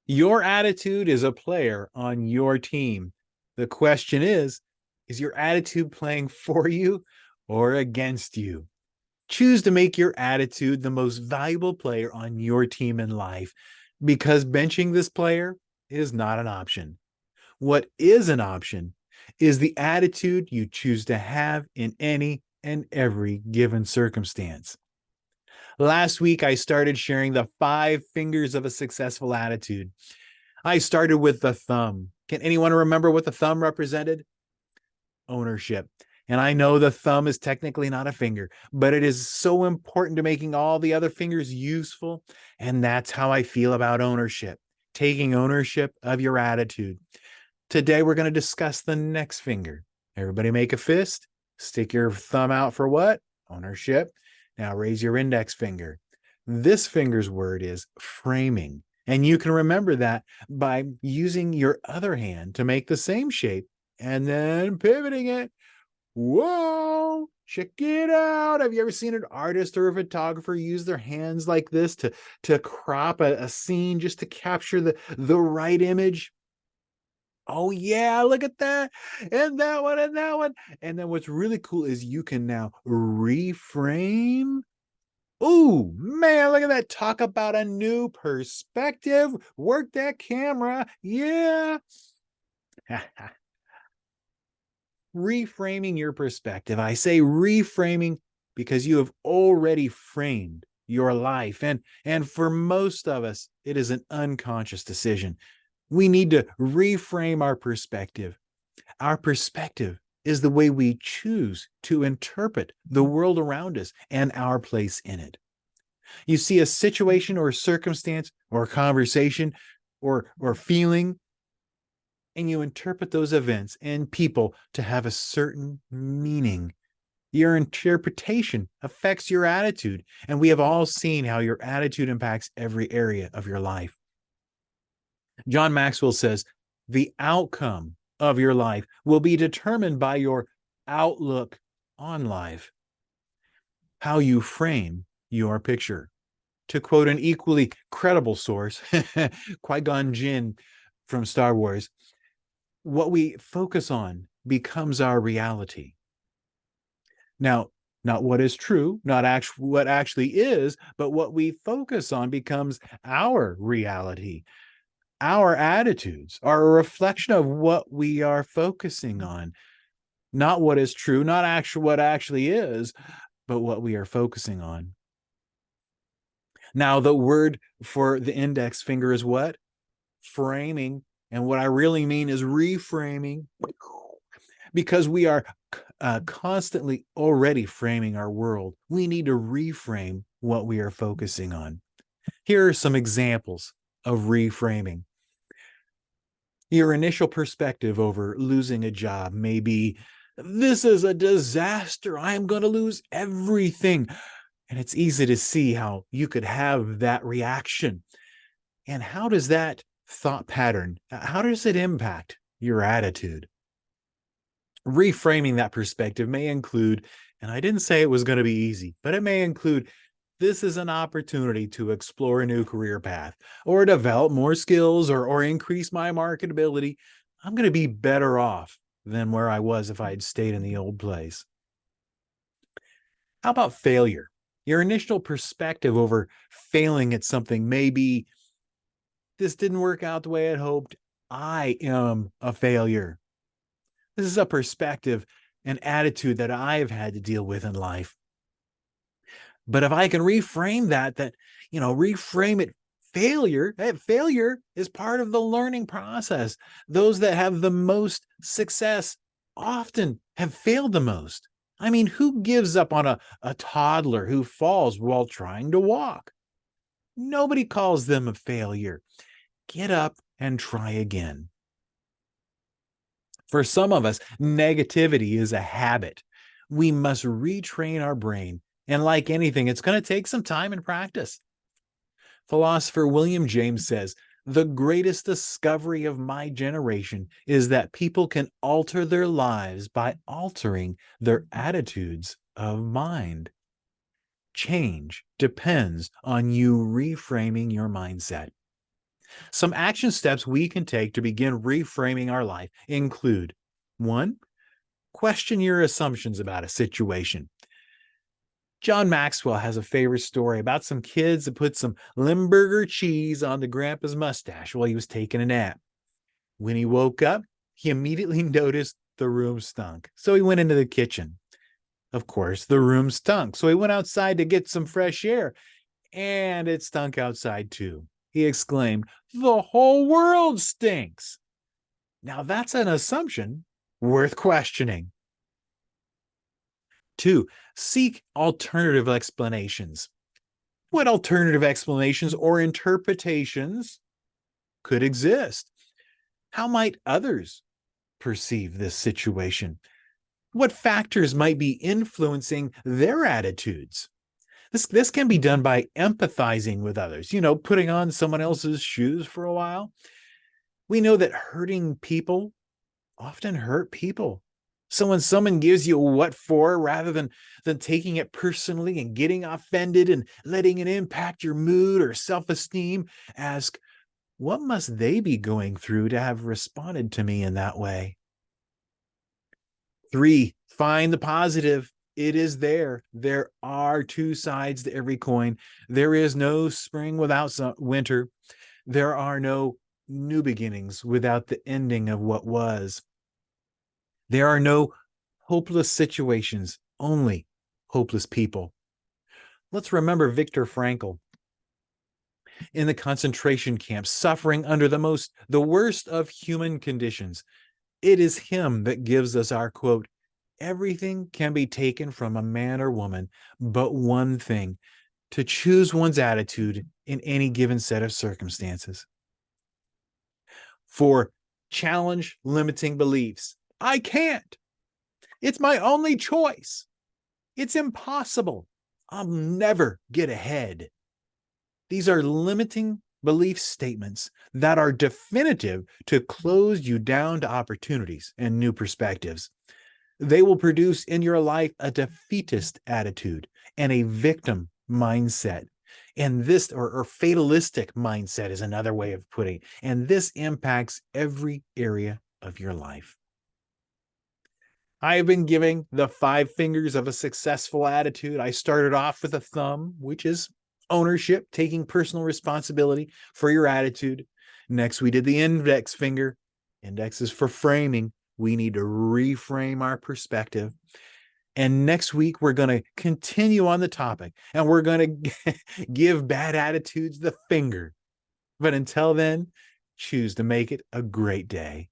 Your attitude is a player on your team. The question is your attitude playing for you or against you? Choose to make your attitude the most valuable player on your team in life, because benching this player is not an option. What is an option is the attitude you choose to have in any and every given circumstance. Last week, I started sharing the 5 fingers of a successful attitude. I started with the thumb. Can anyone remember what the thumb represented? Ownership. And I know the thumb is technically not a finger, but it is so important to making all the other fingers useful. And that's how I feel about ownership, taking ownership of your attitude. Today, we're going to discuss the next finger. Everybody make a fist. Stick your thumb out for what? Ownership. Now raise your index finger. This finger's word is framing. And you can remember that by using your other hand to make the same shape and then pivoting it. Whoa, check it out. Have you ever seen an artist or a photographer use their hands like this to crop a scene just to capture the right image? Oh, yeah, look at that. And that one, and that one. And then what's really cool is you can now reframe. Oh, man, look at that. Talk about a new perspective. Work that camera. Yeah. Reframing your perspective. I say reframing because you have already framed your life. And for most of us, it is an unconscious decision. We need to reframe our perspective. Our perspective is the way we choose to interpret the world around us and our place in it. You see a situation or a circumstance or a conversation or feeling, and you interpret those events and people to have a certain meaning. Your interpretation affects your attitude, and we have all seen how your attitude impacts every area of your life. John Maxwell says, the outcome of your life will be determined by your outlook on life, how you frame your picture. To quote an equally credible source, Qui-Gon Jinn from Star Wars, what we focus on becomes our reality. Now, not what is true, not what actually is, but what we focus on becomes our reality. Our attitudes are a reflection of what we are focusing on, not what is true, not what actually is, but what we are focusing on. Now, the word for the index finger is what? Framing. And what I really mean is reframing, because we are constantly already framing our world. We need to reframe what we are focusing on. Here are some examples of reframing. Your initial perspective over losing a job may be, this is a disaster. I'm going to lose everything. And it's easy to see how you could have that reaction. And how does that thought pattern, how does it impact your attitude? Reframing that perspective may include, and I didn't say it was going to be easy, but it may include, this is an opportunity to explore a new career path or develop more skills or increase my marketability. I'm going to be better off than where I was if I had stayed in the old place. How about failure? Your initial perspective over failing at something may be, this didn't work out the way I'd hoped. I am a failure. This is a perspective and attitude that I've had to deal with in life. But if I can reframe reframe it, failure is part of the learning process. Those that have the most success often have failed the most. I mean, who gives up on a toddler who falls while trying to walk? Nobody calls them a failure. Get up and try again. For some of us, negativity is a habit. We must retrain our brain. And like anything, it's going to take some time and practice. Philosopher William James says, the greatest discovery of my generation is that people can alter their lives by altering their attitudes of mind. Change depends on you reframing your mindset. Some action steps we can take to begin reframing our life include: 1, question your assumptions about a situation. John Maxwell has a favorite story about some kids that put some Limburger cheese on the grandpa's mustache while he was taking a nap. When he woke up, he immediately noticed the room stunk. So he went into the kitchen. Of course, the room stunk. So he went outside to get some fresh air, and it stunk outside too. He exclaimed, "The whole world stinks." Now that's an assumption worth questioning. 2, seek alternative explanations. What alternative explanations or interpretations could exist? How might others perceive this situation? What factors might be influencing their attitudes? This can be done by empathizing with others, putting on someone else's shoes for a while. We know that hurting people often hurt people. So when someone gives you a what for, rather than taking it personally and getting offended and letting it impact your mood or self-esteem, ask, what must they be going through to have responded to me in that way? 3, find the positive. It is there. There are two sides to every coin. There is no spring without winter. There are no new beginnings without the ending of what was. There are no hopeless situations, only hopeless people. Let's remember Viktor Frankl in the concentration camps, suffering under the worst of human conditions. It is him that gives us our quote, "Everything can be taken from a man or woman, but one thing, to choose one's attitude in any given set of circumstances." For challenge limiting beliefs. I can't. It's my only choice. It's impossible. I'll never get ahead. These are limiting belief statements that are definitive to close you down to opportunities and new perspectives. They will produce in your life a defeatist attitude and a victim mindset. And this, or fatalistic mindset is another way of putting it. And this impacts every area of your life. I have been giving the 5 fingers of a successful attitude. I started off with a thumb, which is ownership, taking personal responsibility for your attitude. Next, we did the index finger. Index is for framing. We need to reframe our perspective. And next week, we're going to continue on the topic and we're going to give bad attitudes the finger. But until then, choose to make it a great day.